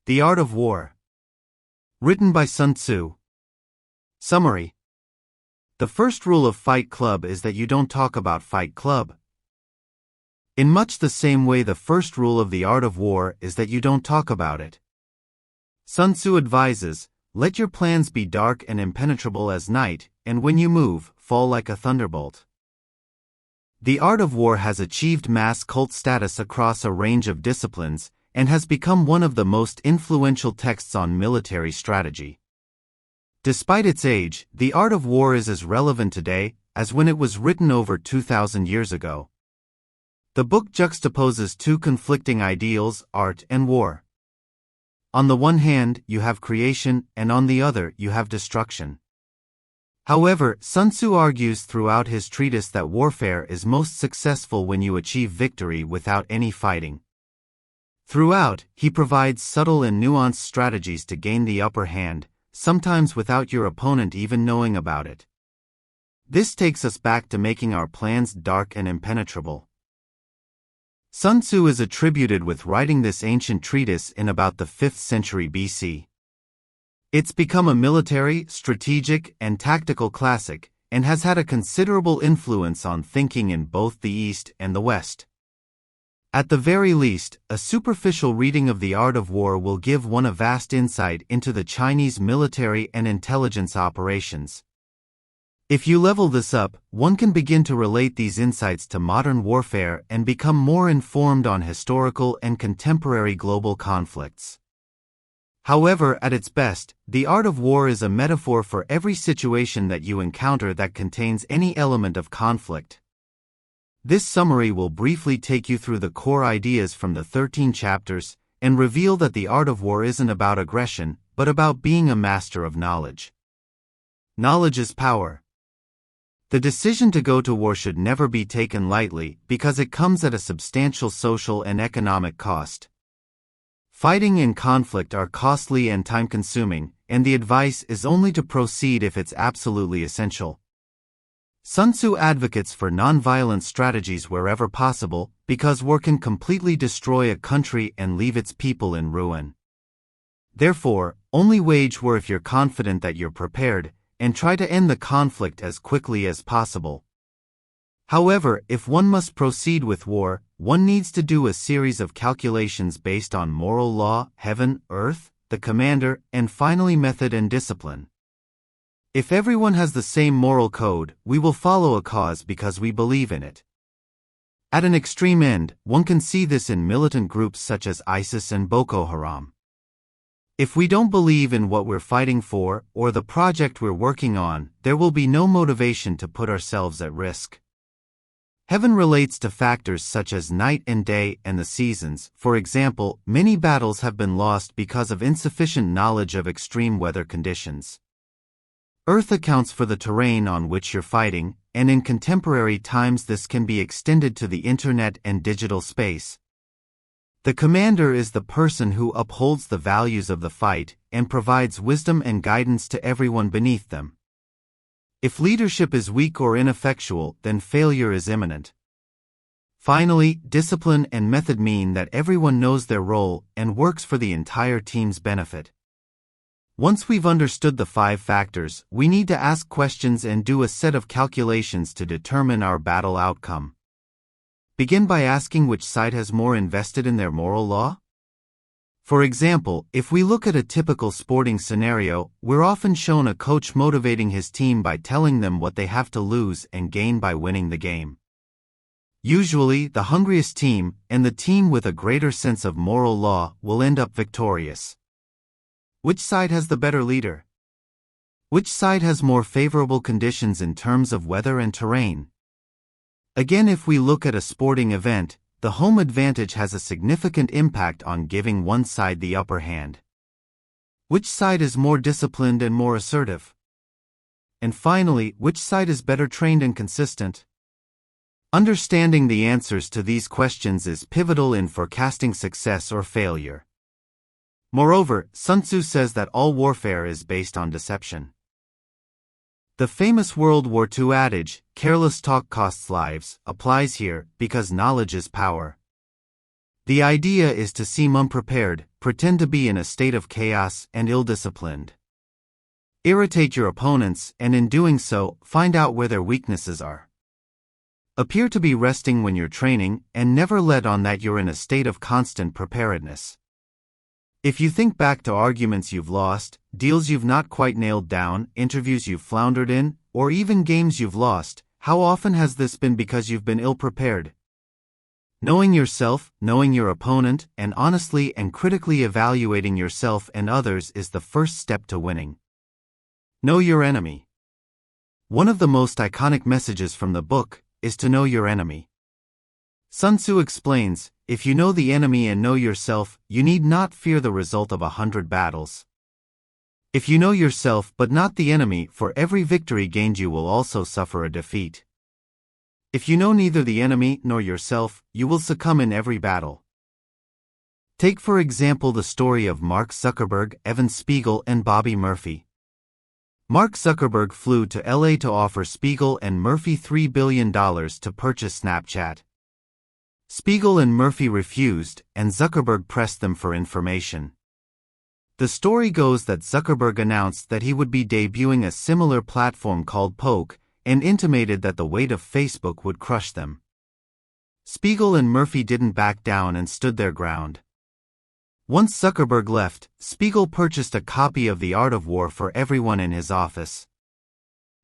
The Art of War. Written by Sun Tzu. Summary. The first rule of Fight Club is that you don't talk about Fight Club. In much the same way, the first rule of the art of war is that you don't talk about it. Sun Tzu advises, let your plans be dark and impenetrable as night, and when you move, fall like a thunderbolt. The art of war has achieved mass cult status across a range of disciplines, and has become one of the most influential texts on military strategy. Despite its age, the art of war is as relevant today as when it was written over 2,000 years ago. The book juxtaposes two conflicting ideals, art and war. On the one hand, you have creation, and on the other, you have destruction. However, Sun Tzu argues throughout his treatise that warfare is most successful when you achieve victory without any fighting. Throughout, he provides subtle and nuanced strategies to gain the upper hand, sometimes without your opponent even knowing about it. This takes us back to making our plans dark and impenetrable. Sun Tzu is attributed with writing this ancient treatise in about the 5th century BC. It's become a military, strategic, and tactical classic, and has had a considerable influence on thinking in both the East and the West. At the very least, a superficial reading of The Art of War will give one a vast insight into the Chinese military and intelligence operations. If you level this up, one can begin to relate these insights to modern warfare and become more informed on historical and contemporary global conflicts. However, at its best, The Art of War is a metaphor for every situation that you encounter that contains any element of conflict. This summary will briefly take you through the core ideas from the 13 chapters and reveal that the art of war isn't about aggression, but about being a master of knowledge. Knowledge is power. The decision to go to war should never be taken lightly because it comes at a substantial social and economic cost. Fighting and conflict are costly and time-consuming, and the advice is only to proceed if it's absolutely essential. Sun Tzu advocates for non-violent strategies wherever possible, because war can completely destroy a country and leave its people in ruin. Therefore, only wage war if you're confident that you're prepared, and try to end the conflict as quickly as possible. However, if one must proceed with war, one needs to do a series of calculations based on moral law, heaven, earth, the commander, and finally method and discipline. If everyone has the same moral code, we will follow a cause because we believe in it. At an extreme end, one can see this in militant groups such as ISIS and Boko Haram. If we don't believe in what we're fighting for, or the project we're working on, there will be no motivation to put ourselves at risk. Heaven relates to factors such as night and day and the seasons. For example, many battles have been lost because of insufficient knowledge of extreme weather conditions. Earth accounts for the terrain on which you're fighting, and in contemporary times this can be extended to the internet and digital space. The commander is the person who upholds the values of the fight and provides wisdom and guidance to everyone beneath them. If leadership is weak or ineffectual, then failure is imminent. Finally, discipline and method mean that everyone knows their role and works for the entire team's benefit. Once we've understood the 5 factors, we need to ask questions and do a set of calculations to determine our battle outcome. Begin by asking which side has more invested in their moral law. For example, if we look at a typical sporting scenario, we're often shown a coach motivating his team by telling them what they have to lose and gain by winning the game. Usually, the hungriest team, and the team with a greater sense of moral law, will end up victorious. Which side has the better leader? Which side has more favorable conditions in terms of weather and terrain? Again, if we look at a sporting event, the home advantage has a significant impact on giving one side the upper hand. Which side is more disciplined and more assertive? And finally, which side is better trained and consistent? Understanding the answers to these questions is pivotal in forecasting success or failure. Moreover, Sun Tzu says that all warfare is based on deception. The famous World War II adage, "Careless talk costs lives," applies here because knowledge is power. The idea is to seem unprepared, pretend to be in a state of chaos and ill-disciplined. Irritate your opponents and in doing so, find out where their weaknesses are. Appear to be resting when you're training and never let on that you're in a state of constant preparedness. If you think back to arguments you've lost, deals you've not quite nailed down, interviews you've floundered in, or even games you've lost, how often has this been because you've been ill-prepared? Knowing yourself, knowing your opponent, and honestly and critically evaluating yourself and others is the first step to winning. Know your enemy. One of the most iconic messages from the book is to know your enemy. Sun Tzu explains, if you know the enemy and know yourself, you need not fear the result of 100 battles. If you know yourself but not the enemy, for every victory gained you will also suffer a defeat. If you know neither the enemy nor yourself, you will succumb in every battle. Take for example the story of Mark Zuckerberg, Evan Spiegel, and Bobby Murphy. Mark Zuckerberg flew to LA to offer Spiegel and Murphy $3 billion to purchase Snapchat. Spiegel and Murphy refused, and Zuckerberg pressed them for information. The story goes that Zuckerberg announced that he would be debuting a similar platform called Poke, and intimated that the weight of Facebook would crush them. Spiegel and Murphy didn't back down and stood their ground. Once Zuckerberg left, Spiegel purchased a copy of The Art of War for everyone in his office.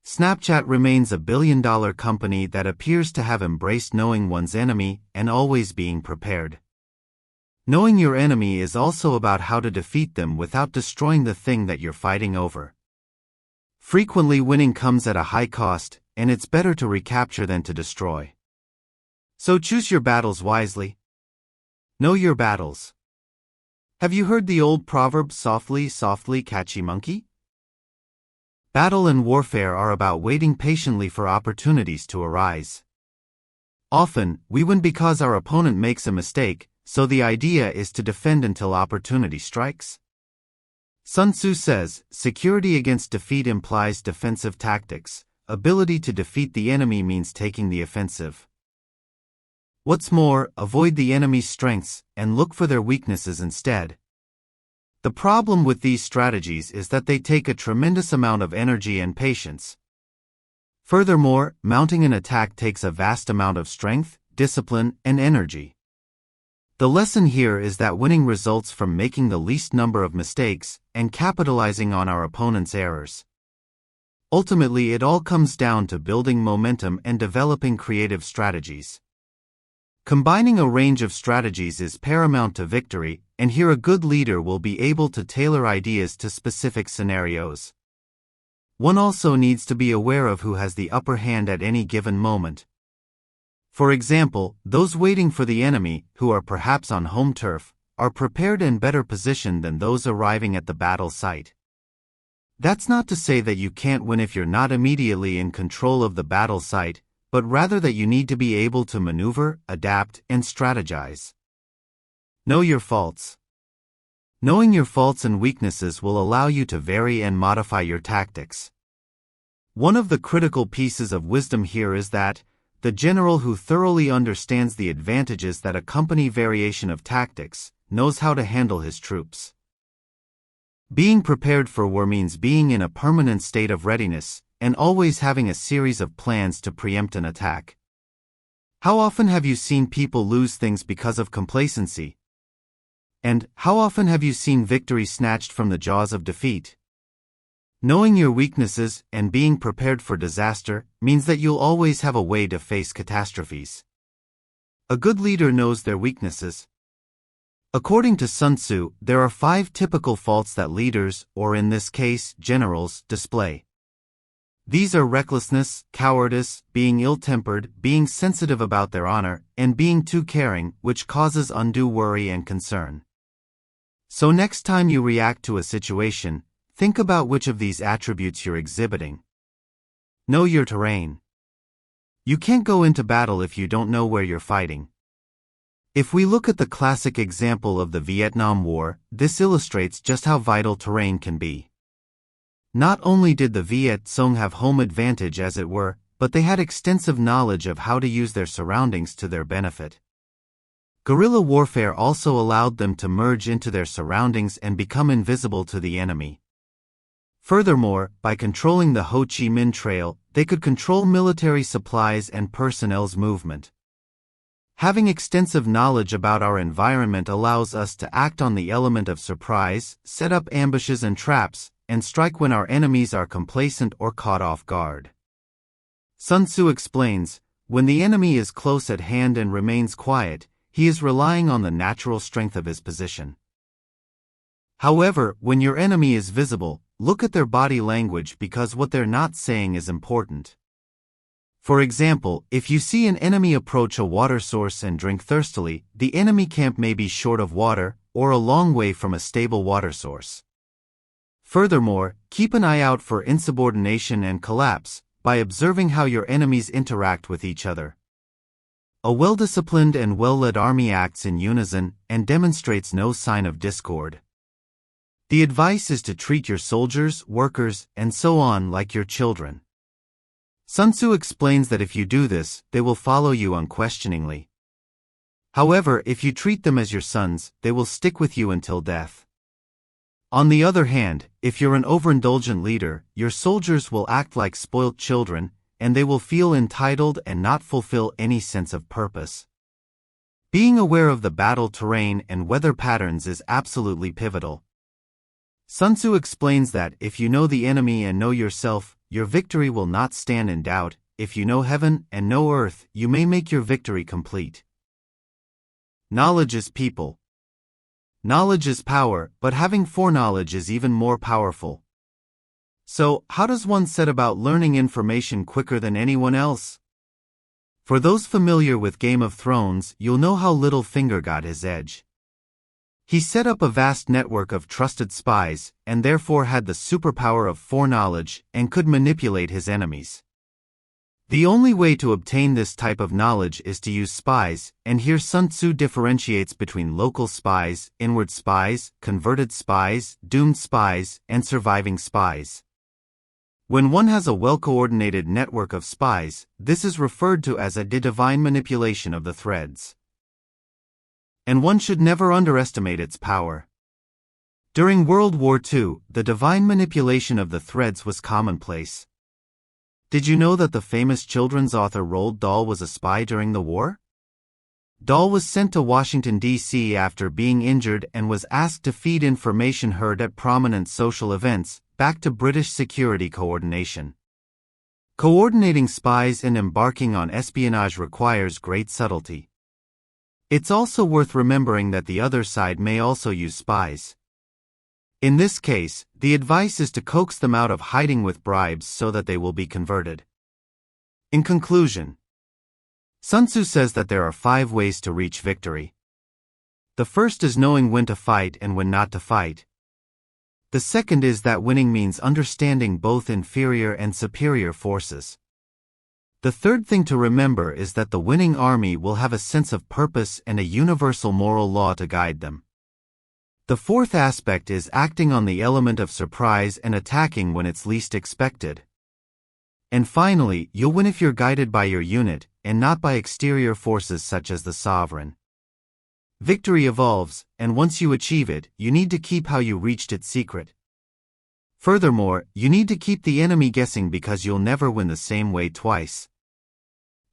Snapchat remains a billion-dollar company that appears to have embraced knowing one's enemy and always being prepared. Knowing your enemy is also about how to defeat them without destroying the thing that you're fighting over. Frequently winning comes at a high cost, and it's better to recapture than to destroy. So choose your battles wisely. Know your battles. Have you heard the old proverb, softly, softly, catchy monkey? Battle and warfare are about waiting patiently for opportunities to arise. Often, we win because our opponent makes a mistake, so the idea is to defend until opportunity strikes. Sun Tzu says, security against defeat implies defensive tactics. Ability to defeat the enemy means taking the offensive. What's more, avoid the enemy's strengths and look for their weaknesses instead. The problem with these strategies is that they take a tremendous amount of energy and patience. Furthermore, mounting an attack takes a vast amount of strength, discipline, and energy. The lesson here is that winning results from making the least number of mistakes and capitalizing on our opponent's errors. Ultimately, it all comes down to building momentum and developing creative strategies. Combining a range of strategies is paramount to victory, and here a good leader will be able to tailor ideas to specific scenarios. One also needs to be aware of who has the upper hand at any given moment. For example, those waiting for the enemy, who are perhaps on home turf, are prepared and better positioned than those arriving at the battle site. That's not to say that you can't win if you're not immediately in control of the battle site, but rather that you need to be able to maneuver, adapt, and strategize. Know your faults. Knowing your faults and weaknesses will allow you to vary and modify your tactics. One of the critical pieces of wisdom here is that the general who thoroughly understands the advantages that accompany variation of tactics knows how to handle his troops. Being prepared for war means being in a permanent state of readiness and always having a series of plans to preempt an attack. How often have you seen people lose things because of complacency? And how often have you seen victory snatched from the jaws of defeat? Knowing your weaknesses and being prepared for disaster means that you'll always have a way to face catastrophes. A good leader knows their weaknesses. According to Sun Tzu, there are 5 typical faults that leaders, or in this case, generals, display. These are recklessness, cowardice, being ill-tempered, being sensitive about their honor, and being too caring, which causes undue worry and concern. So next time you react to a situation, think about which of these attributes you're exhibiting. Know your terrain. You can't go into battle if you don't know where you're fighting. If we look at the classic example of the Vietnam War, this illustrates just how vital terrain can be. Not only did the Viet Cong have home advantage as it were, but they had extensive knowledge of how to use their surroundings to their benefit. Guerrilla warfare also allowed them to merge into their surroundings and become invisible to the enemy. Furthermore, by controlling the Ho Chi Minh Trail, they could control military supplies and personnel's movement. Having extensive knowledge about our environment allows us to act on the element of surprise, set up ambushes and traps, and strike when our enemies are complacent or caught off guard. Sun Tzu explains, when the enemy is close at hand and remains quiet, he is relying on the natural strength of his position. However, when your enemy is visible, look at their body language because what they're not saying is important. For example, if you see an enemy approach a water source and drink thirstily, the enemy camp may be short of water, or a long way from a stable water source. Furthermore, keep an eye out for insubordination and collapse, by observing how your enemies interact with each other. A well-disciplined and well-led army acts in unison and demonstrates no sign of discord. The advice is to treat your soldiers, workers, and so on like your children. Sun Tzu explains that if you do this, they will follow you unquestioningly. However, if you treat them as your sons, they will stick with you until death. On the other hand, if you're an overindulgent leader, your soldiers will act like spoilt children, and they will feel entitled and not fulfill any sense of purpose. Being aware of the battle terrain and weather patterns is absolutely pivotal. Sun Tzu explains that if you know the enemy and know yourself, your victory will not stand in doubt. If you know heaven and know earth, you may make your victory complete. Knowledge is people. Knowledge is power, but having foreknowledge is even more powerful. So, how does one set about learning information quicker than anyone else? For those familiar with Game of Thrones, you'll know how Littlefinger got his edge. He set up a vast network of trusted spies, and therefore had the superpower of foreknowledge, and could manipulate his enemies. The only way to obtain this type of knowledge is to use spies, and here Sun Tzu differentiates between local spies, inward spies, converted spies, doomed spies, and surviving spies. When one has a well-coordinated network of spies, this is referred to as a divine manipulation of the threads. And one should never underestimate its power. During World War II, the divine manipulation of the threads was commonplace. Did you know that the famous children's author Roald Dahl was a spy during the war? Dahl was sent to Washington, D.C. after being injured and was asked to feed information heard at prominent social events, back to British security coordination. Coordinating spies and embarking on espionage requires great subtlety. It's also worth remembering that the other side may also use spies. In this case, the advice is to coax them out of hiding with bribes so that they will be converted. In conclusion, Sun Tzu says that there are 5 ways to reach victory. The first is knowing when to fight and when not to fight. The second is that winning means understanding both inferior and superior forces. The third thing to remember is that the winning army will have a sense of purpose and a universal moral law to guide them. The fourth aspect is acting on the element of surprise and attacking when it's least expected. And finally, you'll win if you're guided by your unit, and not by exterior forces such as the sovereign. Victory evolves, and once you achieve it, you need to keep how you reached it secret. Furthermore, you need to keep the enemy guessing because you'll never win the same way twice.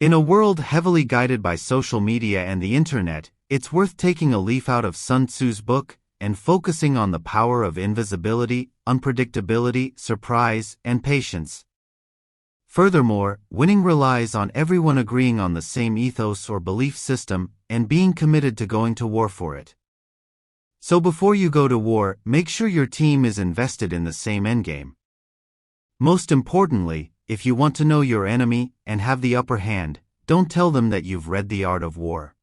In a world heavily guided by social media and the internet, it's worth taking a leaf out of Sun Tzu's book and focusing on the power of invisibility, unpredictability, surprise, and patience. Furthermore, winning relies on everyone agreeing on the same ethos or belief system and being committed to going to war for it. So before you go to war, make sure your team is invested in the same endgame. Most importantly, if you want to know your enemy and have the upper hand, don't tell them that you've read The Art of War.